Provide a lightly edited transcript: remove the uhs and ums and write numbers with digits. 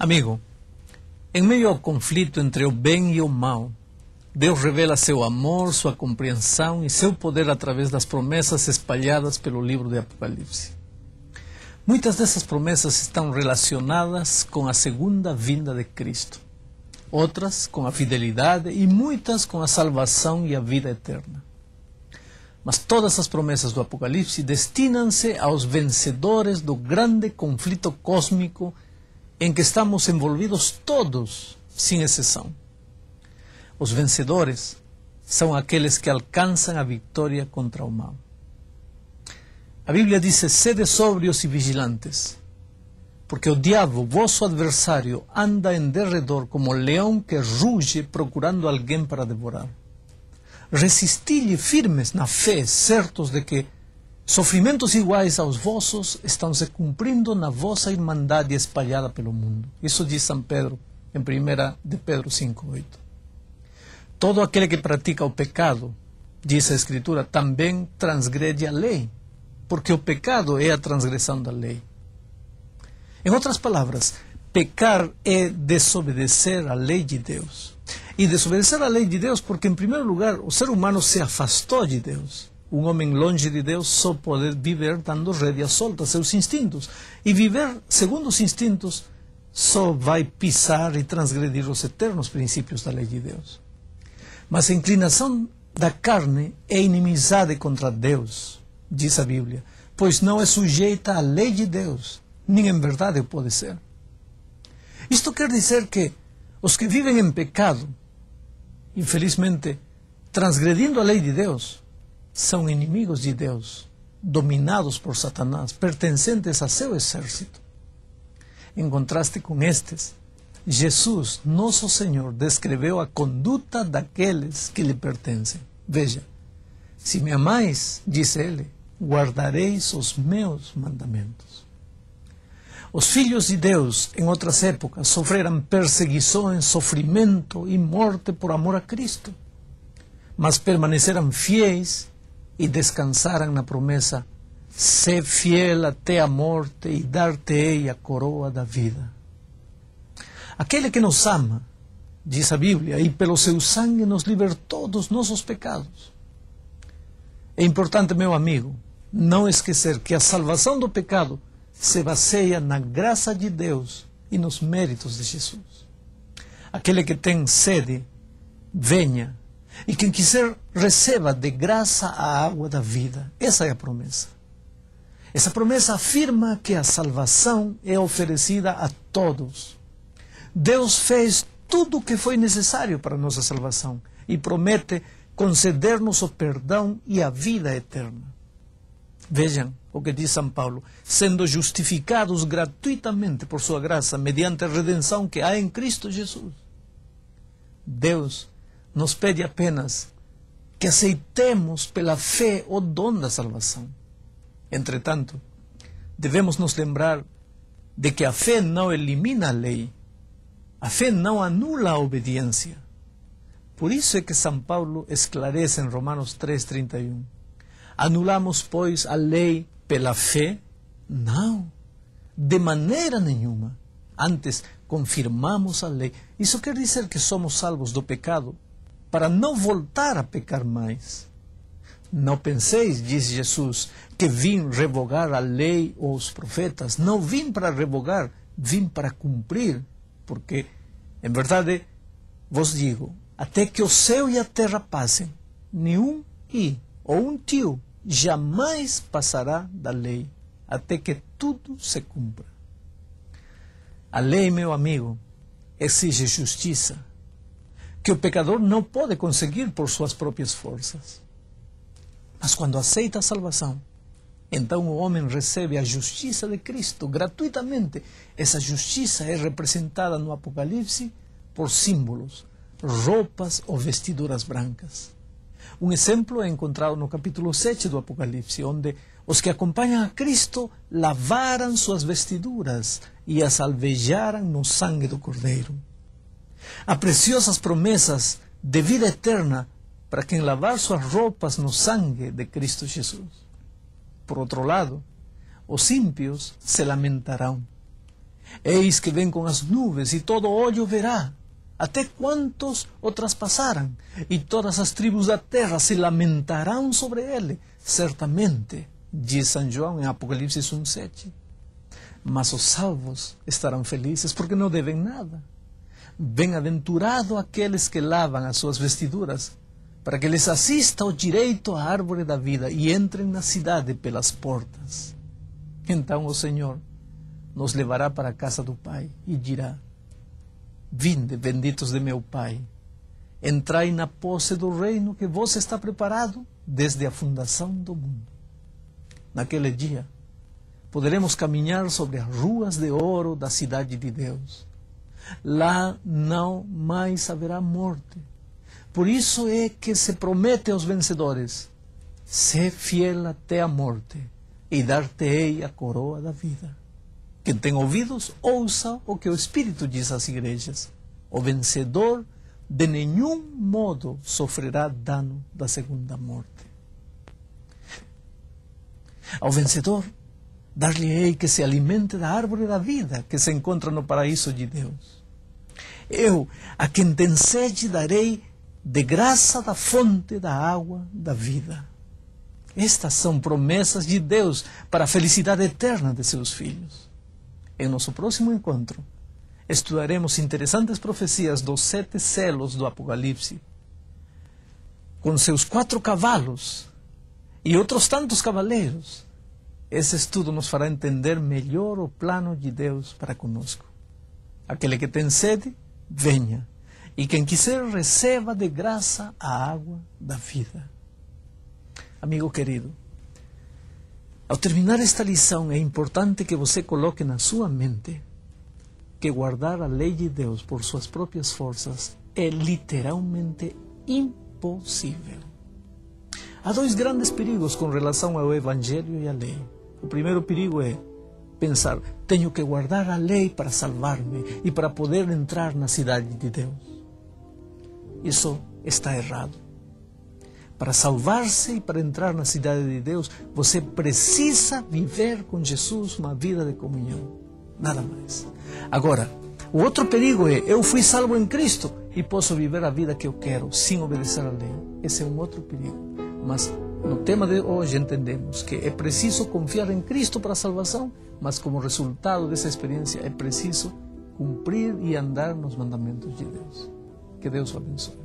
Amigo, em meio ao conflito entre o bem e o mal, Deus revela seu amor, sua compreensão e seu poder através das promessas espalhadas pelo livro de Apocalipse. Muitas dessas promessas estão relacionadas com a segunda vinda de Cristo, outras com a fidelidade e muitas com a salvação e a vida eterna. Mas todas as promessas do Apocalipse destinam-se aos vencedores do grande conflito cósmico em que estamos envolvidos todos, sem exceção. Os vencedores são aqueles que alcançam a vitória contra o mal. A Bíblia diz: sede sóbrios e vigilantes, porque o diabo, vosso adversário, anda em derredor como leão que ruge procurando alguém para devorar. Resisti-lhe firmes na fé, certos de que sofrimentos iguais aos vossos estão se cumprindo na vossa irmandade espalhada pelo mundo. Isso diz São Pedro em 1 de Pedro 5:8. Todo aquele que pratica o pecado, diz a Escritura, também transgrede a lei, porque o pecado é a transgressão da lei. Em outras palavras, pecar é desobedecer à lei de Deus. E desobedecer à lei de Deus porque, em primeiro lugar, o ser humano se afastou de Deus. Um homem longe de Deus só pode viver dando rédea solta a seus instintos. E viver segundo os instintos só vai pisar e transgredir os eternos princípios da lei de Deus. Mas a inclinação da carne é inimizade contra Deus, diz a Bíblia, pois não é sujeita à lei de Deus, nem em verdade o pode ser. Isto quer dizer que os que vivem em pecado, infelizmente, transgredindo a lei de Deus, são inimigos de Deus, dominados por Satanás, pertencentes a seu exército. Em contraste com estes, Jesus, nosso Senhor, descreveu a conduta daqueles que lhe pertencem. Veja, se me amais, disse ele, guardareis os meus mandamentos. Os filhos de Deus, em outras épocas, sofreram perseguições, sofrimento e morte por amor a Cristo, mas permaneceram fiéis e descansaram na promessa: sê fiel até a morte e dar-te-ei a coroa da vida. Aquele que nos ama, diz a Bíblia, e pelo seu sangue nos libertou dos nossos pecados. É importante, meu amigo, não esquecer que a salvação do pecado se baseia na graça de Deus e nos méritos de Jesus. Aquele que tem sede, venha, e quem quiser receba de graça a água da vida. Essa é a promessa. Essa promessa afirma que a salvação é oferecida a todos. Deus fez tudo o que foi necessário para a nossa salvação e promete conceder-nos o perdão e a vida eterna. Vejam o que diz São Paulo: sendo justificados gratuitamente por sua graça, mediante a redenção que há em Cristo Jesus. Deus nos pede apenas que aceitemos pela fé o dom da salvação. Entretanto, devemos nos lembrar de que a fé não elimina a lei. A fé não anula a obediência. Por isso é que São Paulo esclarece em Romanos 3:31. Anulamos, pois, a lei pela fé? Não, de maneira nenhuma. Antes, confirmamos a lei. Isso quer dizer que somos salvos do pecado para não voltar a pecar mais. Não penseis, diz Jesus, que vim revogar a lei ou os profetas. Não vim para revogar, vim para cumprir. Porque, em verdade, vos digo, até que o céu e a terra passem, nenhum i ou um tio jamais passará da lei, até que tudo se cumpra. A lei, meu amigo, exige justiça, que o pecador não pode conseguir por suas próprias forças. Mas quando aceita a salvação, então o homem recebe a justiça de Cristo gratuitamente. Essa justiça é representada no Apocalipse por símbolos, roupas ou vestiduras brancas. Um exemplo é encontrado no capítulo 7 do Apocalipse, onde os que acompanham a Cristo lavaram suas vestiduras e as alvejaram no sangue do Cordeiro. Há preciosas promessas de vida eterna para quem lavar suas roupas no sangue de Cristo Jesus. Por outro lado, os ímpios se lamentarão. Eis que vem com as nuvens, e todo olho verá, até quantos o traspassaram, e todas as tribos da terra se lamentarão sobre ele. Certamente, diz São João em Apocalipse 1:7. Mas os salvos estarão felizes porque não devem nada. Bem-aventurado aqueles que lavam as suas vestiduras, para que lhes assista o direito à árvore da vida e entrem na cidade pelas portas. Então o Senhor nos levará para a casa do Pai e dirá: vinde, benditos de meu Pai, entrai na posse do reino que vos está preparado desde a fundação do mundo. Naquele dia, poderemos caminhar sobre as ruas de ouro da cidade de Deus. Lá não mais haverá morte. Por isso é que se promete aos vencedores: sê fiel até a morte, e dar-te-ei a coroa da vida. Quem tem ouvidos, ouça o que o Espírito diz às igrejas. O vencedor de nenhum modo sofrerá dano da segunda morte. Ao vencedor, dar-lhe-ei que se alimente da árvore da vida que se encontra no paraíso de Deus. Eu, a quem tem sede, darei de graça da fonte da água da vida. Estas são promessas de Deus para a felicidade eterna de seus filhos. Em nosso próximo encontro, estudaremos interessantes profecias dos 7 selos do Apocalipse, com seus 4 cavalos e outros tantos cavaleiros. Esse estudo nos fará entender melhor o plano de Deus para conosco. Aquele que tem sede, venha, e quem quiser receba de graça a água da vida. Amigo querido, ao terminar esta lição é importante que você coloque na sua mente que guardar a lei de Deus por suas próprias forças é literalmente impossível. Há 2 grandes perigos com relação ao Evangelho e à lei. O primeiro perigo é pensar: tenho que guardar a lei para salvar-me e para poder entrar na cidade de Deus. Isso está errado. Para salvar-se e para entrar na cidade de Deus, você precisa viver com Jesus uma vida de comunhão. Nada mais. Agora, o outro perigo é: eu fui salvo em Cristo e posso viver a vida que eu quero sem obedecer à lei. Esse é um outro perigo. Mas no tema de hoje entendemos que é preciso confiar em Cristo para a salvação, mas como resultado dessa experiência é preciso cumprir e andar nos mandamentos de Deus. Que Deus o abençoe.